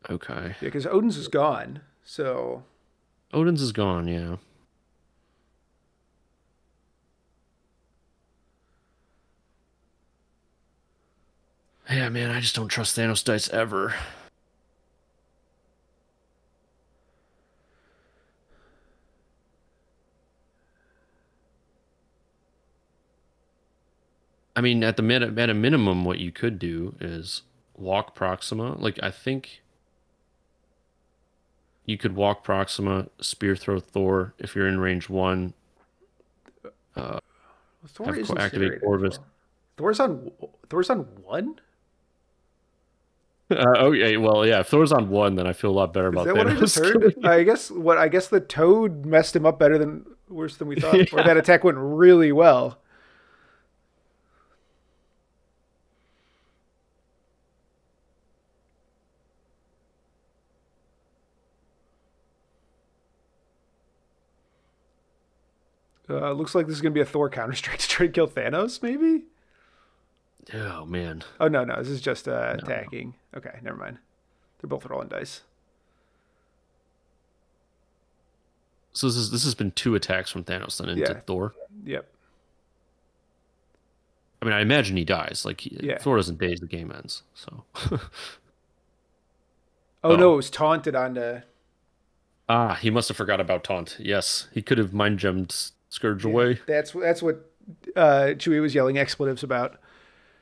Okay. Yeah, because Odin's is gone. So Odin's is gone, yeah. Yeah, man, I just don't trust Thanos dice ever. I mean, at a minimum, what you could do is walk Proxima. Like, I think you could walk Proxima, spear throw Thor if you're in range 1, uh, Thor isn't activate serrated. Corvus. Thor's on one? Okay, well, yeah, if Thor's on 1, then I feel a lot better Is about that what I just Thanos heard? killing you. I guess the toad messed him up worse than we thought. Or Yeah. that attack went really well. Looks like this is gonna be a Thor counter strike to try to kill Thanos, maybe? Oh, man. Oh no, this is just No. attacking. Okay, never mind. They're both rolling dice. So this has been 2 attacks from Thanos then into Yeah. Thor. Yep. I mean, I imagine he dies. Like, Yeah. Thor doesn't daze, the game ends. So. Oh no, Oh. it was taunted onto. Ah, he must have forgot about taunt. Yes, he could have mind gemmed Scourge Yeah, away. that's what Chewie was yelling expletives about.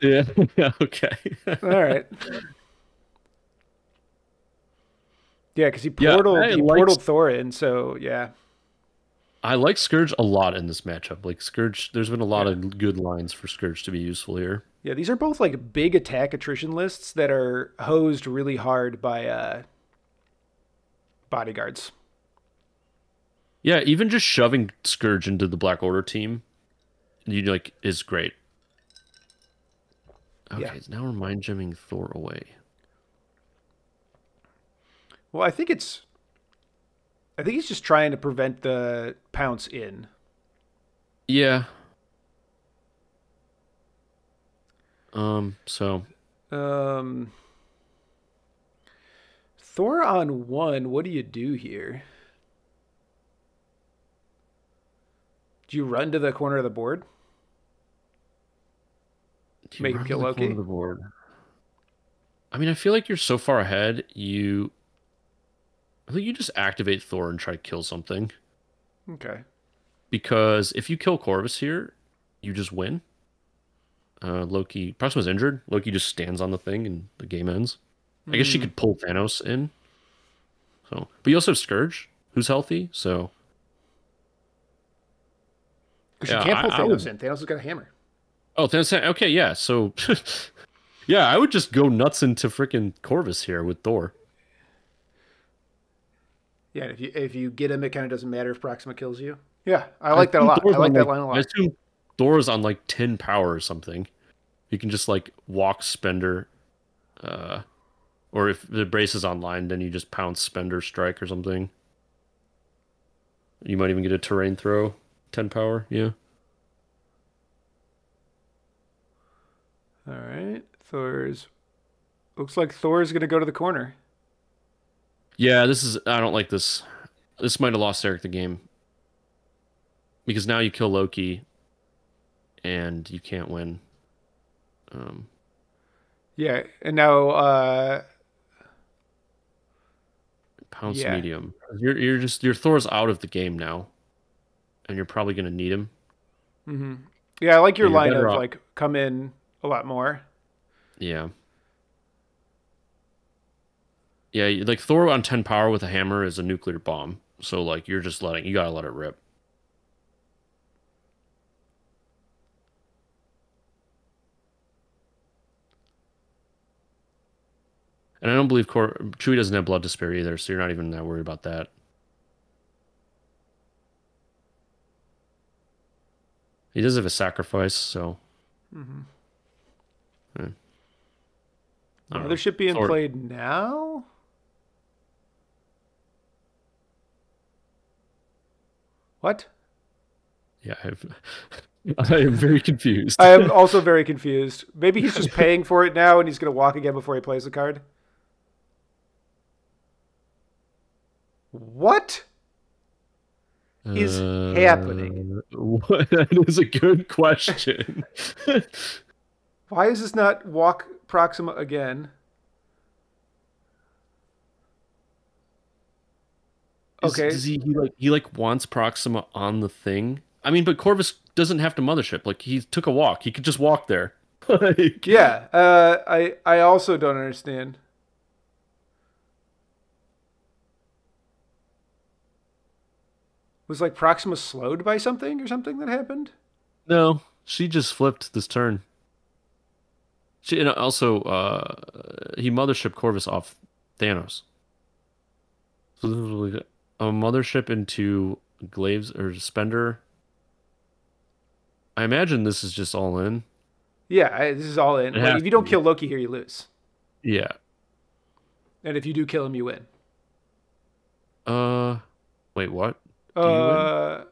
Yeah. Yeah. Okay. All right. Yeah, because Yeah, he portaled Thor in, so yeah. I like Scourge a lot in this matchup. Like Scourge, there's been a lot Yeah. of good lines for Scourge to be useful here. Yeah, these are both like big attack attrition lists that are hosed really hard by bodyguards. Yeah, even just shoving Scourge into the Black Order team, you like is great. Yeah. Okay, now we're mind gemming Thor away. Well, I think he's just trying to prevent the pounce in. Yeah. So Um Thor on one, what do you do here? Do you run to the corner of the board? do you Make him run to kill the corner Loki? of the board? I mean, I feel like you're so far ahead. I think you just activate Thor and try to kill something. Okay. Because if you kill Corvus here, you just win. Loki, Proxima's injured. Loki just stands on the thing and the game ends. I guess she Hmm. could pull Thanos in. So, but you also have Scourge, who's healthy. So, Because yeah, you can't pull I Thanos would. in. Thanos has got a hammer. Oh, Thanos. Okay, yeah. So, yeah, I would just go nuts into freaking Corvus here with Thor. Yeah, and if you get him, it kind of doesn't matter if Proxima kills you. Yeah, I I like that a assume lot. I like that line a I lot. assume Thor's on like 10 power or something. You can just like walk Spender, uh, or if the brace is online, then you just pounce Spender strike or something. You might even get a terrain throw, 10 power. Yeah. All right, looks like Thor's gonna go to the corner. Yeah, I don't like this. This might have lost Eric the game because now you kill Loki and you can't win. Um, Yeah, and now Pounce yeah. medium. Your Thor's out of the game now, and you're probably gonna need him. Hmm. Yeah, I like Yeah, your you're line better of off. like come in a lot more. Yeah. Yeah, like Thor on 10 power with a hammer is a nuclear bomb. So like you gotta let it rip. And I don't believe Chewie doesn't have blood despair either, so you're not even that worried about that. He does have a sacrifice, so Hmm. eh, I don't Other know. ship being Thor, played now. What? Yeah, I am very confused. I am also very confused. Maybe he's just paying for it now and he's going to walk again before he plays the card. What is happening? That is a good question. Why is this not walk Proxima again? Okay. Does he like wants Proxima on the thing? I mean, but Corvus doesn't have to mothership. Like he took a walk. He could just walk there. Like, Yeah. I also don't understand. Was like Proxima slowed by something or something that happened? no, she just flipped this turn. She and also he mothership Corvus off Thanos. So this was like a mothership into Glaives or Spender. I imagine this is just all in. Yeah, this is all in. It Like has if you to don't be. kill Loki here, you lose. Yeah. And if you do kill him, you win. Uh, wait, what? Do you win? Uh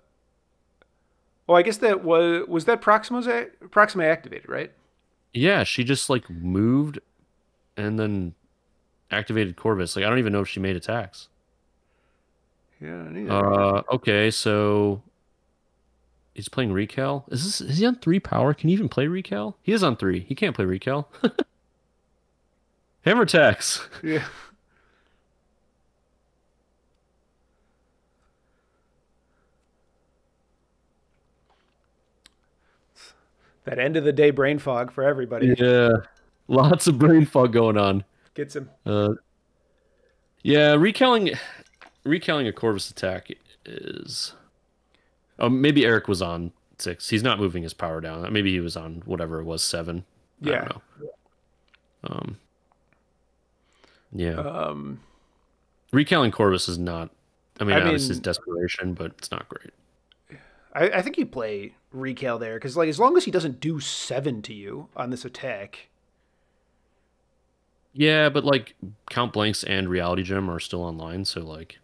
oh, I guess that was that Proxima activated, right? Yeah, she just like moved and then activated Corvus. Like I don't even know if she made attacks. Yeah, neither. Okay, so he's playing Recal. Is he on 3 power? Can he even play Recal? He is on 3. He can't play Recal. Hammer attacks. Yeah. That end of the day brain fog for everybody. Yeah. Lots of brain fog going on. Gets him. Uh yeah, recalling a Corvus attack is maybe Eric was on 6. He's not moving his power down. Maybe he was on whatever it was, 7. I don't Yeah. know. Um yeah. Um Recalling Corvus is not. I mean, I obviously it's mean desperation, but it's not great. I think you play Recal there because like as long as he doesn't do 7 to you on this attack. Yeah, but like Count Blanks and Reality Gem are still online, so like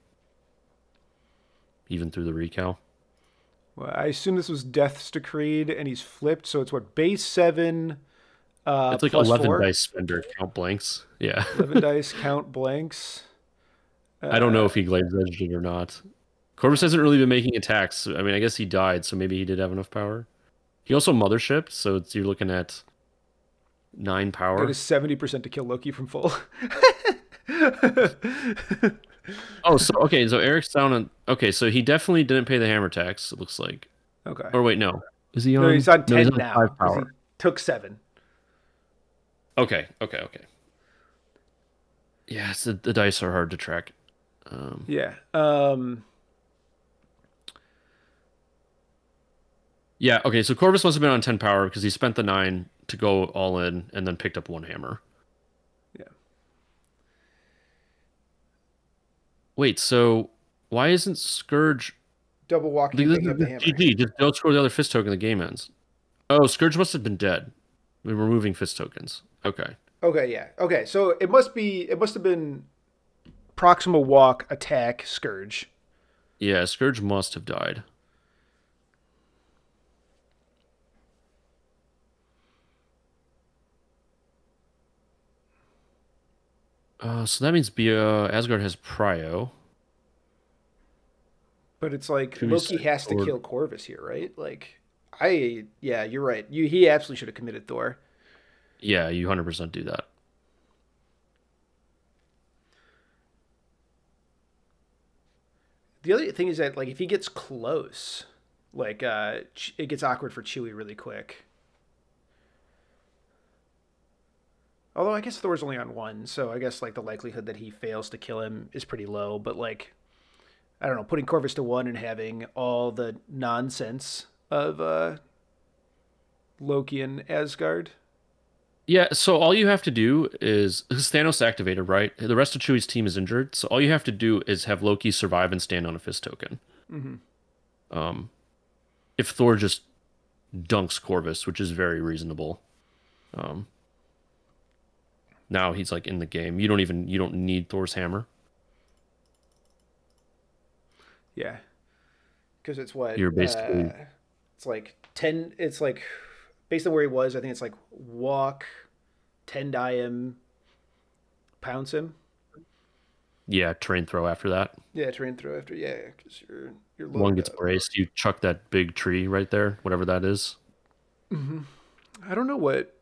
even through the recal, Well, I assume this was Death's Decreed and he's flipped, so it's what base 7 it's like plus 11 4. dice spender Count Blanks. Yeah, 11 dice count blanks. I don't know Uh, if he glaives edged it or not. Corvus hasn't really been making attacks. I mean, I guess he died, so maybe he did have enough power. He also mothershipped, so you're looking at 9 that power. is 70% to kill Loki from full. Oh, so okay, so Eric's down on. Okay, so he definitely didn't pay the hammer tax. It looks like. Okay. Or wait, no. Is he No, on? he's on No, he's 10 on five now because he power. took 7. Okay. Yeah, the dice are hard to track. Yeah. Yeah, okay, so Corvus must have been on 10 power because he spent the 9 to go all in and then picked up 1 hammer. Yeah. Wait, so why isn't Scourge... Double walking and picking up the hammer. GG, just don't score the other fist token, the game ends. Oh, Scourge must have been dead. We were moving fist tokens. Okay. Okay, yeah. Okay, so it must have been Proxima Walk, Attack, Scourge. Yeah, Scourge must have died. So that means Asgard has Prio. But it's like Should we Loki say has to Thor? kill Corvus here, right? Like yeah, you're right. He absolutely should have committed Thor. Yeah, you 100% do that. The other thing is that like if he gets close, like it gets awkward for Chewie really quick. Although I guess Thor's only on 1, so I guess like the likelihood that he fails to kill him is pretty low, but like I don't know, putting Corvus to 1 and having all the nonsense of Loki and Asgard. Yeah, so all you have to do is because Thanos activated, right? The rest of Chewie's team is injured, so all you have to do is have Loki survive and stand on a fist token. Mm-hmm. Um, if Thor just dunks Corvus, which is very reasonable, um, now he's like in the game. You don't need Thor's hammer. Yeah. because it's what You're basically it's like 10. It's like based on where he was. I think it's like walk, 10 die him, pounce him. yeah, terrain throw after that. Yeah, terrain throw after. Yeah, because you're One loaded gets up. braced. You chuck that big tree right there, whatever that is. I don't know what.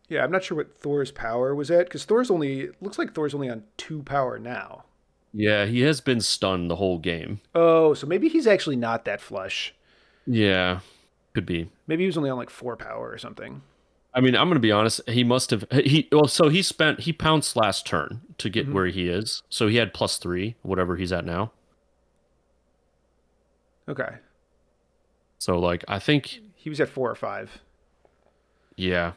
Yeah, I'm not sure what Thor's power was at because Thor's only looks like Thor's only on 2 power now. Yeah, he has been stunned the whole game. Oh, so maybe he's actually not that flush. Yeah, could be. Maybe he was only on like 4 power or something. I mean, I'm gonna be honest. He must have so he pounced last turn to get where he is. So he had +3, whatever he's at now. Okay, So like I think he was at 4 or 5. yeah.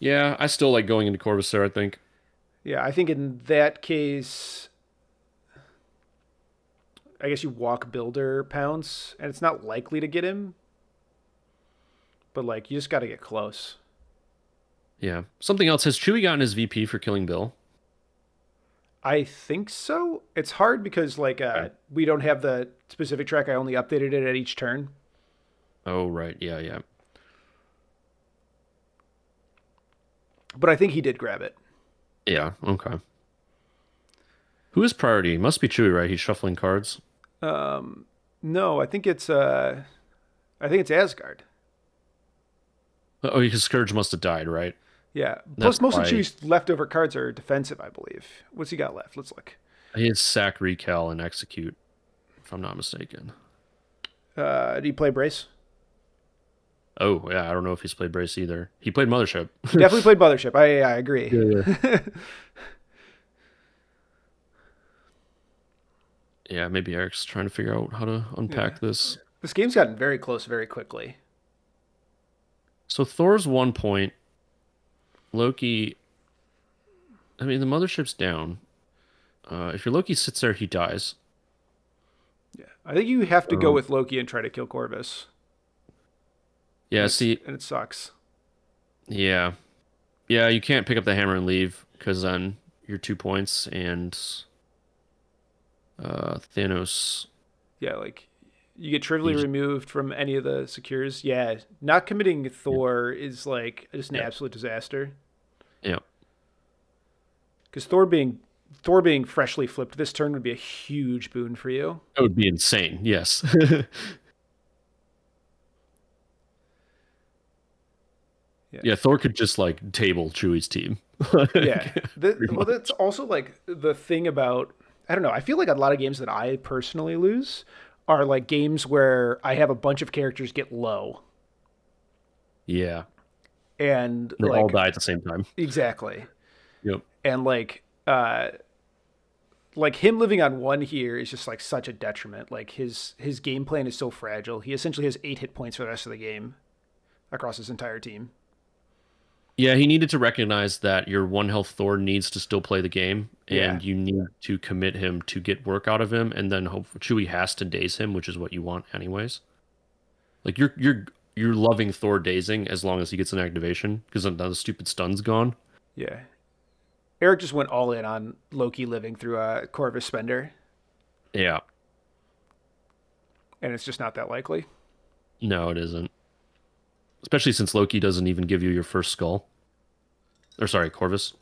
Yeah, I still like going into Corvus there, I think. Yeah, I think in that case, I guess you walk builder pounce, and it's not likely to get him, but like you just got to get close. Yeah. Something else, has Chewie gotten his VP for killing Bill? I think so. It's hard because like Okay. we don't have the specific track. I only updated it at each turn. Oh right, yeah, yeah. But I think he did grab it. Yeah, okay. Who is priority? Must be Chewie, right? He's shuffling cards. No, I think it's Asgard. Oh, his Scourge must have died, right? Yeah. That's Plus, most of why Chewie's leftover cards are defensive, I believe. What's he got left? Let's look. he has sack, recal, and execute, if I'm not mistaken. Did he play Brace? Oh, yeah, I don't know if he's played Brace either. He played Mothership. Definitely played Mothership. I agree. Yeah. Yeah, maybe Eric's trying to figure out how to unpack Yeah. this. This game's gotten very close very quickly. So Thor's 1 point. Loki. I mean, the Mothership's down. If your Loki sits there, he dies. Yeah. I think you have to go with Loki and try to kill Corvus. Yeah, And see, and it sucks. yeah. Yeah, you can't pick up the hammer and leave because then you're 2 points and Thanos. Yeah, like you get trivially removed from any of the secures. Yeah, not committing Thor is like just an absolute disaster. Yeah. Because Thor being freshly flipped this turn would be a huge boon for you. That would be insane. Yes. Yeah. Yeah, Thor could just like table Chewie's team. Yeah. Well, that's also like the thing about, I don't know. I feel like a lot of games that I personally lose are like games where I have a bunch of characters get low Yeah. and They like all die at the same time. exactly. Yep. And like him living on 1 here is just like such a detriment. Like his game plan is so fragile. He essentially has 8 hit points for the rest of the game across his entire team. Yeah, he needed to recognize that your 1 health Thor needs to still play the game, and Yeah. you need to commit him to get work out of him, and then hope Chewie has to daze him, which is what you want anyways. Like you're loving Thor dazing as long as he gets an activation, because then the stupid stun's gone. Yeah. Eric just went all in on Loki living through a Corvus Spender, Yeah. and it's just not that likely. No, it isn't. Especially since Loki doesn't even give you your first skull. Or sorry, Corvus.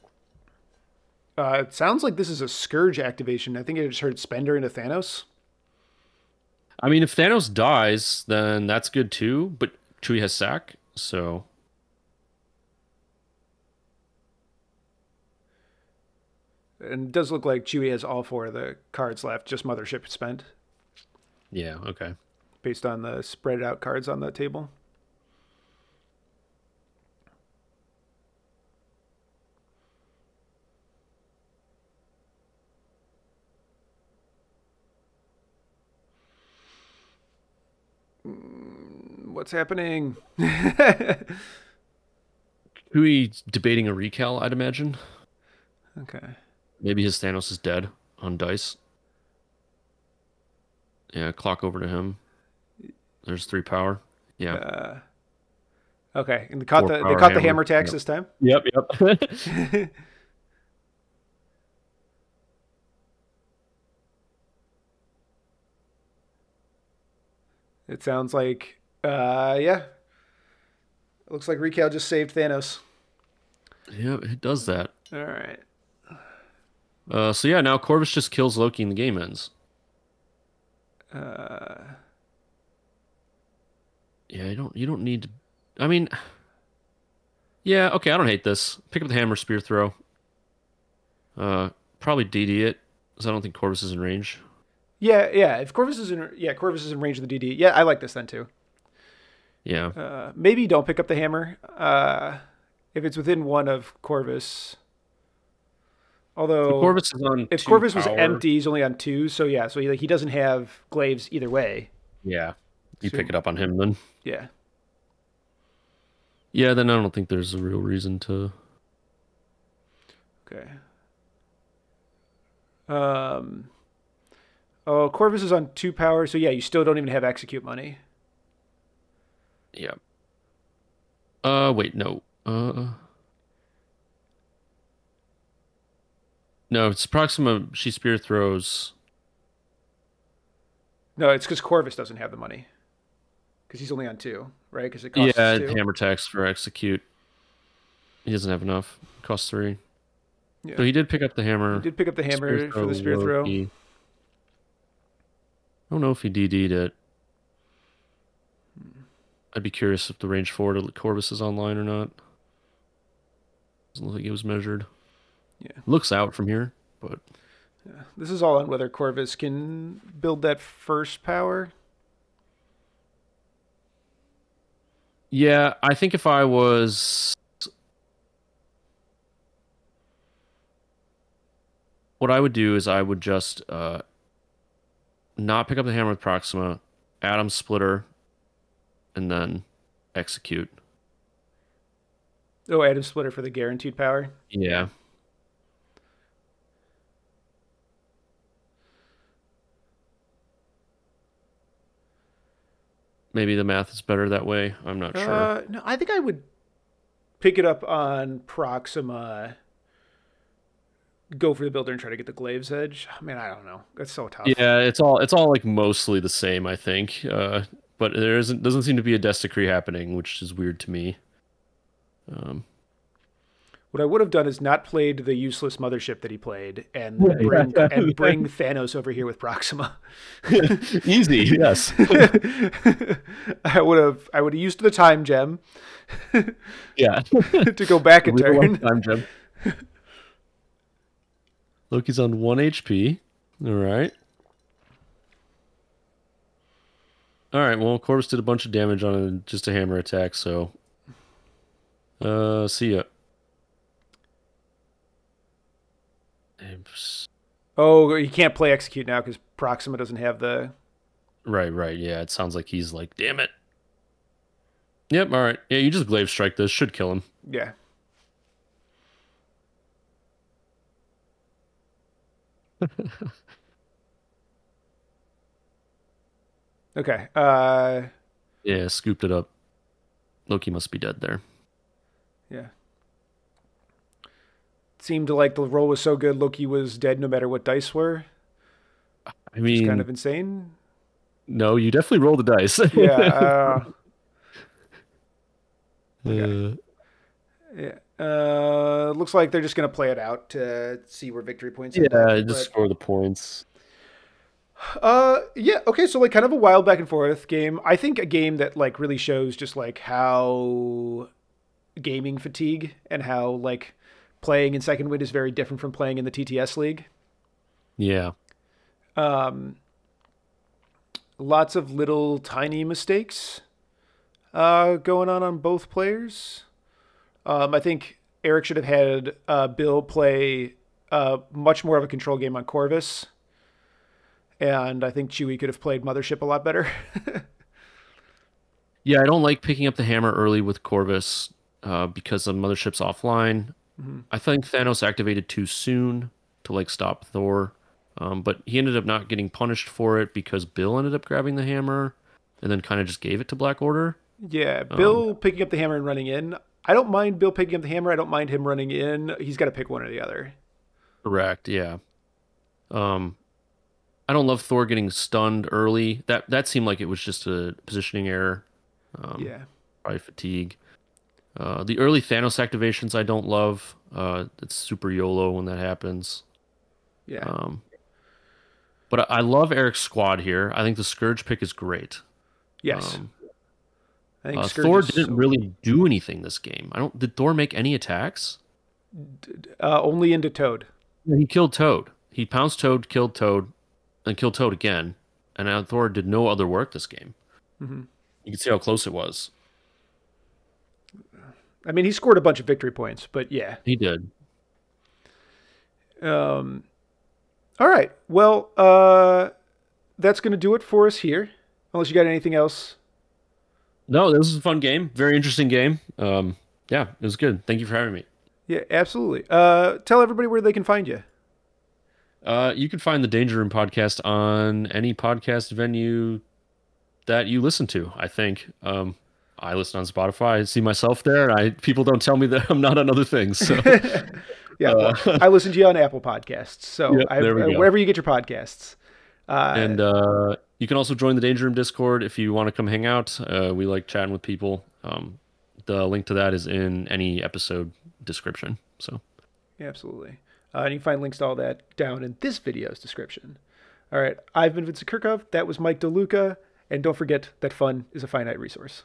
It sounds like this is a Scourge activation. I think I just heard Spender into Thanos. I mean, if Thanos dies, then that's good too, but Chewie has sack, so And it does look like Chewie has all 4 of the cards left, just Mothership spent, yeah, okay. based on the spread out cards on the table. What's happening? Chewie debating a recal, I'd imagine. Okay. Maybe his Thanos is dead on dice. Yeah, clock over to him. There's 3 power. Yeah. Okay. And they 4 caught power the hammer tax Yep. this time. Yep. It sounds like, yeah. It looks like Recal just saved Thanos. Yeah, it does that. All right. So yeah, now Corvus just kills Loki and the game ends. Uh, Yeah, you don't need to. I mean, yeah, okay, I don't hate this. Pick up the hammer, spear throw. Probably DD it, because I don't think Corvus is in range. yeah, yeah. If Corvus is in, yeah, Corvus is in range of the DD. Yeah, I like this then too. Yeah. Maybe don't pick up the hammer. If it's within one of Corvus. So Although, Corvus is on if 2 Corvus was power. empty, he's only on 2. So yeah, so he doesn't have glaives either way. Yeah. You So pick it up on him then. yeah. Yeah, then I don't think there's a real reason to. Okay. Um. Oh, Corvus is on 2 power, so yeah, you still don't even have execute money. Yeah. Wait, no. No, it's Proxima. She spear throws. No, it's because Corvus doesn't have the money because he's only on 2, right? Because it costs Yeah, 2. hammer tax for execute. He doesn't have enough. Costs 3. Yeah. So he did pick up the hammer. He did pick up the hammer for the spear throw. Loki. I don't know if he DD'd it. I'd be curious if the range forward of Corvus is online or not. Doesn't look like it was measured. Yeah. Looks out from here, but Yeah. This is all on whether Corvus can build that first power. yeah, I think if I was, what I would do is I would just not pick up the hammer with Proxima, Atom Splitter, and then execute. Oh, Atom Splitter for the guaranteed power. Yeah. Maybe the math is better that way. I'm not sure. No, I think I would pick it up on Proxima, go for the builder, and try to get the Glaive's Edge. I mean, I don't know. That's so tough. Yeah, it's all like mostly the same, I think. But there doesn't seem to be a death decree happening, which is weird to me. What I would have done is not played the useless mothership that he played, and Yeah. bring Thanos over here with Proxima. Easy, yes. I would have used the time gem Yeah. to go back a Real turn. life time gem. Loki's on 1 HP. All right. All right. Well, Corvus did a bunch of damage on just a hammer attack, so see ya. Oh, he can't play execute now because Proxima doesn't have the. Right. Yeah, it sounds like he's like, damn it. Yep. All right. Yeah, you just glaive strike this. Should kill him. Yeah. Okay. Yeah, scooped it up. Loki must be dead there. Yeah. Seemed like the roll was so good, Loki was dead no matter what dice were. I It's mean, kind of insane. no, you definitely roll the dice. Yeah. Uh, Yeah. Looks like they're just gonna play it out to see where victory points end yeah, up. just score the points. Yeah, okay, so like kind of a wild back and forth game. I think a game that like really shows just like how gaming fatigue and how like playing in second wind is very different from playing in the TTS league. Yeah. Lots of little tiny mistakes going on both players. I think Eric should have had Bill play much more of a control game on Corvus. And I think Chewie could have played Mothership a lot better. Yeah, I don't like picking up the hammer early with Corvus because the mothership's offline. I think Thanos activated too soon to like stop Thor. But he ended up not getting punished for it because Bill ended up grabbing the hammer and then kind of just gave it to Black Order. Yeah, Bill picking up the hammer and running in. I don't mind Bill picking up the hammer. I don't mind him running in. He's got to pick one or the other. Correct, yeah. I don't love Thor getting stunned early. That seemed like it was just a positioning error. Yeah. Probably fatigue. The early Thanos activations I don't love. It's super YOLO when that happens. Yeah. But I love Eric's squad here. I think the Scourge pick is great. Yes. I think Scourge Thor is didn't really do anything this game. I don't. Did Thor make any attacks? only into Toad. He killed Toad. He pounced Toad, killed Toad, and killed Toad again. And now Thor did no other work this game. Mm-hmm. You can see how close it was. I mean, he scored a bunch of victory points, but yeah. He did. All right. Well, that's going to do it for us here. Unless you got anything else. No, this was a fun game. Very interesting game. Yeah, it was good. Thank you for having me. Yeah, absolutely. Tell everybody where they can find you. You can find the Danger Room podcast on any podcast venue that you listen to, I think. I listen on Spotify. I see myself there. People don't tell me that I'm not on other things. So Yeah, well, I listen to you on Apple Podcasts. So Yep, there we go. wherever you get your podcasts. And you can also join the Danger Room Discord if you want to come hang out. We like chatting with people. The link to that is in any episode description. So Absolutely. And you can find links to all that down in this video's description. All right. I've been Vincent Curkov. That was Mike Deluca. And don't forget that fun is a finite resource.